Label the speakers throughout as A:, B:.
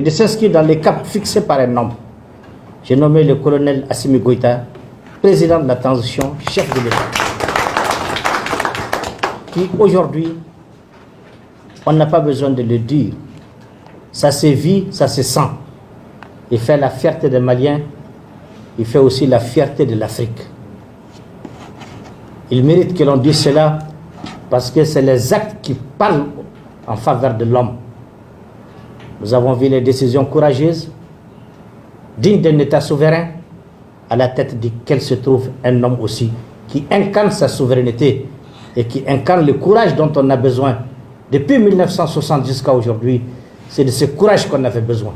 A: de s'inscrire dans les caps fixés par un homme. J'ai nommé le colonel Assimi Goïta, président de la transition, chef de l'État, qui aujourd'hui, on n'a pas besoin de le dire, ça se vit, ça se sent. Il fait la fierté des Maliens, il fait aussi la fierté de l'Afrique. Il mérite que l'on dise cela parce que c'est les actes qui parlent en faveur de l'homme. Nous avons vu les décisions courageuses, dignes d'un État souverain, à la tête duquel se trouve un homme aussi qui incarne sa souveraineté et qui incarne le courage dont on a besoin. Depuis 1960 jusqu'à aujourd'hui, c'est de ce courage qu'on avait besoin.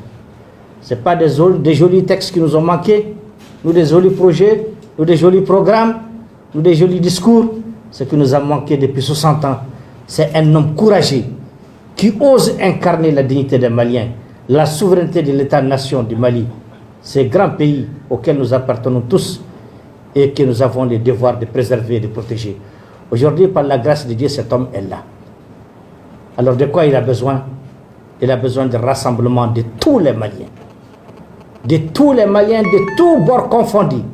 A: Ce n'est pas des jolis textes qui nous ont manqué, nous des jolis projets, nous des jolis programmes, nous des jolis discours. Ce qui nous a manqué depuis 60 ans, c'est un homme courageux qui ose incarner la dignité des Maliens, la souveraineté de l'État-nation du Mali, ces grands pays auxquels nous appartenons tous et que nous avons le devoir de préserver et de protéger. Aujourd'hui, par la grâce de Dieu, cet homme est là. Alors de quoi il a besoin? Il a besoin de rassemblement de tous les Maliens. De tous les Maliens, de tous bords confondus.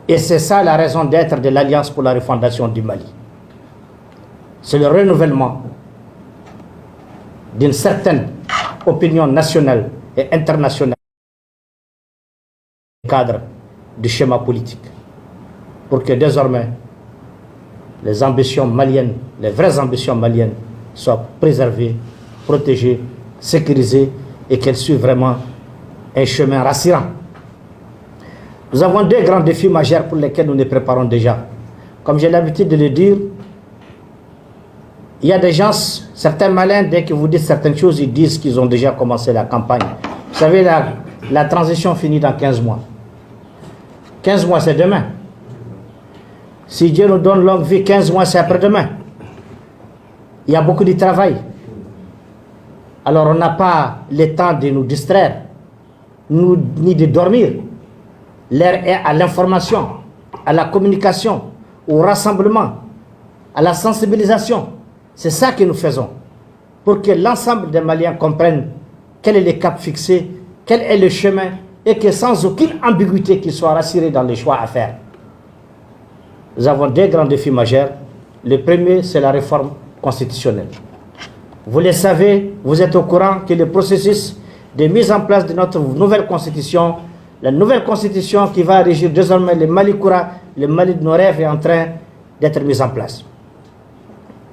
A: Et c'est ça la raison d'être de l'Alliance pour la refondation du Mali. C'est le renouvellement d'une certaine opinion nationale et internationale dans le cadre du schéma politique. Pour que désormais, les ambitions maliennes, les vraies ambitions maliennes, soient préservées, protégées, sécurisées et qu'elles suivent vraiment un chemin rassurant. Nous avons deux grands défis majeurs pour lesquels nous nous préparons déjà. Comme j'ai l'habitude de le dire, il y a des gens, certains malins, dès que vous dites certaines choses, ils disent qu'ils ont déjà commencé la campagne. Vous savez, la transition finit dans 15 mois. 15 mois, c'est demain. Si Dieu nous donne longue vie, 15 mois, c'est après-demain. Il y a beaucoup de travail. Alors, on n'a pas le temps de nous distraire, ni de dormir. L'air est à l'information, à la communication, au rassemblement, à la sensibilisation. C'est ça que nous faisons, pour que l'ensemble des Maliens comprennent quel est le cap fixé, quel est le chemin, et que sans aucune ambiguïté qu'ils soient rassurés dans les choix à faire. Nous avons deux grands défis majeurs. Le premier, c'est la réforme constitutionnelle. Vous le savez, vous êtes au courant que le processus de mise en place de notre nouvelle constitution, la nouvelle constitution qui va régir désormais le Mali Koura, le Mali de nos rêves, est en train d'être mise en place.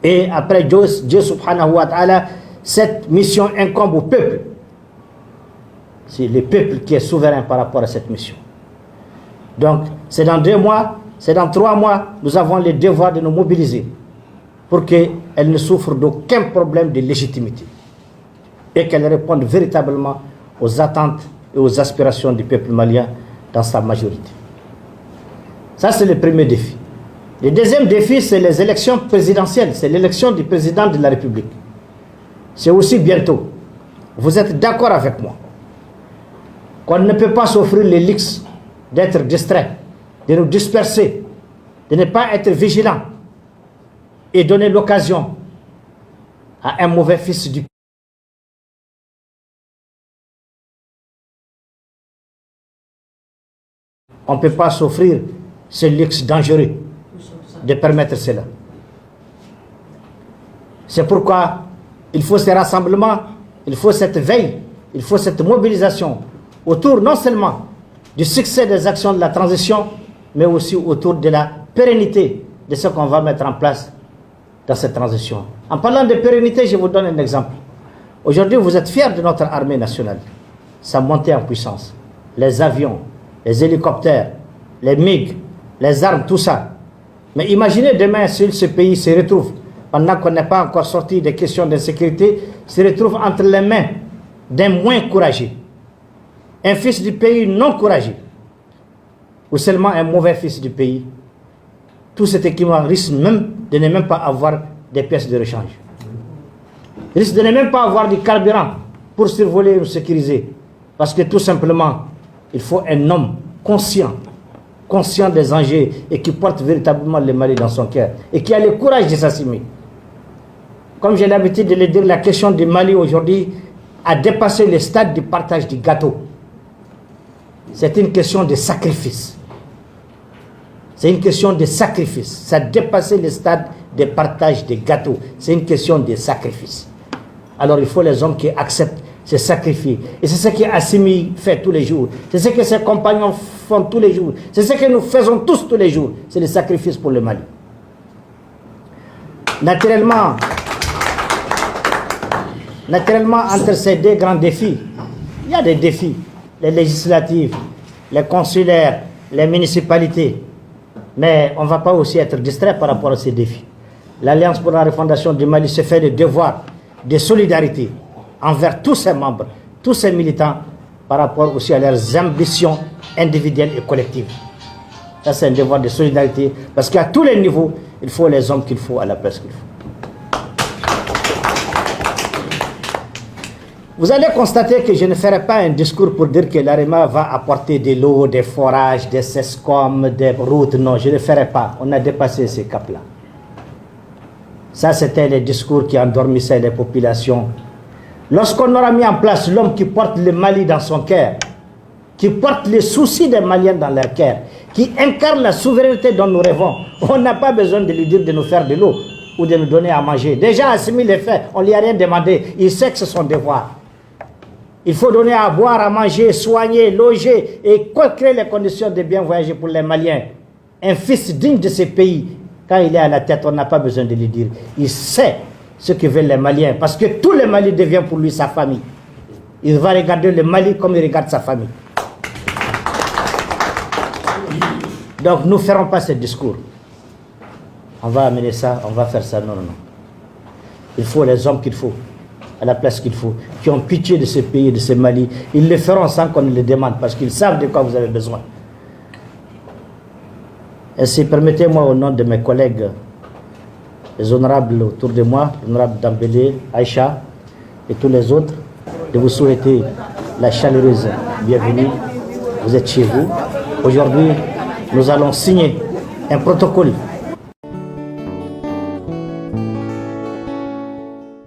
A: Et après Dieu subhanahu wa ta'ala, cette mission incombe au peuple. C'est le peuple qui est souverain par rapport à cette mission. Donc, c'est dans 2 mois, c'est dans 3 mois, nous avons le devoir de nous mobiliser pour qu'elle ne souffre d'aucun problème de légitimité et qu'elle réponde véritablement aux attentes et aux aspirations du peuple malien dans sa majorité. Ça, c'est le premier défi. Le deuxième défi, c'est les élections présidentielles, c'est l'élection du président de la République. C'est aussi bientôt. Vous êtes d'accord avec moi qu'on ne peut pas s'offrir les luxes d'être distrait, de nous disperser, de ne pas être vigilant et donner l'occasion à un mauvais fils du pays. On ne peut pas s'offrir ce luxe dangereux de permettre cela. C'est pourquoi il faut ces rassemblements, il faut cette veille, il faut cette mobilisation autour non seulement du succès des actions de la transition, mais aussi autour de la pérennité de ce qu'on va mettre en place dans cette transition. En parlant de pérennité, je vous donne un exemple. Aujourd'hui, vous êtes fiers de notre armée nationale, sa montée en puissance, les avions, les hélicoptères, les MiG, les armes, tout ça. Mais imaginez demain si ce pays se retrouve, pendant qu'on n'est pas encore sorti des questions d'insécurité, se retrouve entre les mains d'un moins courageux, un fils du pays non courageux, ou seulement un mauvais fils du pays. Tout cet équipement risque même de ne même pas avoir des pièces de rechange. Risque de ne même pas avoir du carburant pour survoler ou sécuriser. Parce que tout simplement, il faut un homme conscient des enjeux et qui porte véritablement le Mali dans son cœur et qui a le courage de s'assumer. Comme j'ai l'habitude de le dire, la question du Mali aujourd'hui a dépassé le stade du partage du gâteau. C'est une question de sacrifice. C'est une question de sacrifice. Ça a dépassé le stade de partage des gâteaux. C'est une question de sacrifice. Alors il faut les hommes qui acceptent se sacrifier. Et c'est ce que Assimi fait tous les jours. C'est ce que ses compagnons font tous les jours. C'est ce que nous faisons tous les jours. C'est le sacrifice pour le Mali. Naturellement, entre ces deux grands défis, il y a des défis. Les législatives, les consulaires, les municipalités. Mais on ne va pas aussi être distrait par rapport à ces défis. L'Alliance pour la refondation du Mali se fait le devoir de solidarité envers tous ses membres, tous ses militants, par rapport aussi à leurs ambitions individuelles et collectives. Ça, c'est un devoir de solidarité, parce qu'à tous les niveaux, il faut les hommes qu'il faut à la place qu'il faut. Vous allez constater que je ne ferai pas un discours pour dire que l'AREMA va apporter de l'eau, des forages, des SESCOM, des routes. Non, je ne le ferai pas. On a dépassé ces caps-là. Ça, c'était les discours qui endormissaient les populations. Lorsqu'on aura mis en place l'homme qui porte le Mali dans son cœur, qui porte les soucis des Maliens dans leur cœur, qui incarne la souveraineté dont nous rêvons, on n'a pas besoin de lui dire de nous faire de l'eau ou de nous donner à manger. Déjà, Assimi les fait, on ne lui a rien demandé. Il sait que c'est son devoir. Il faut donner à boire, à manger, soigner, loger et créer les conditions de bien voyager pour les Maliens. Un fils digne de ce pays, quand il est à la tête, on n'a pas besoin de lui dire. Il sait ce que veulent les Maliens, parce que tout le Mali devient pour lui sa famille. Il va regarder le Mali comme il regarde sa famille. Donc nous ne ferons pas ce discours. On va amener ça, on va faire ça. Non, non, non. Il faut les hommes qu'il faut, à la place qu'il faut, qui ont pitié de ce pays, de ce Mali. Ils le feront sans qu'on le demande, parce qu'ils savent de quoi vous avez besoin. Ainsi, permettez-moi au nom de mes collègues, les honorables autour de moi, l'honorable Dambélé, Aïcha et tous les autres, de vous souhaiter la chaleureuse bienvenue. Vous êtes chez vous. Aujourd'hui, nous allons signer un protocole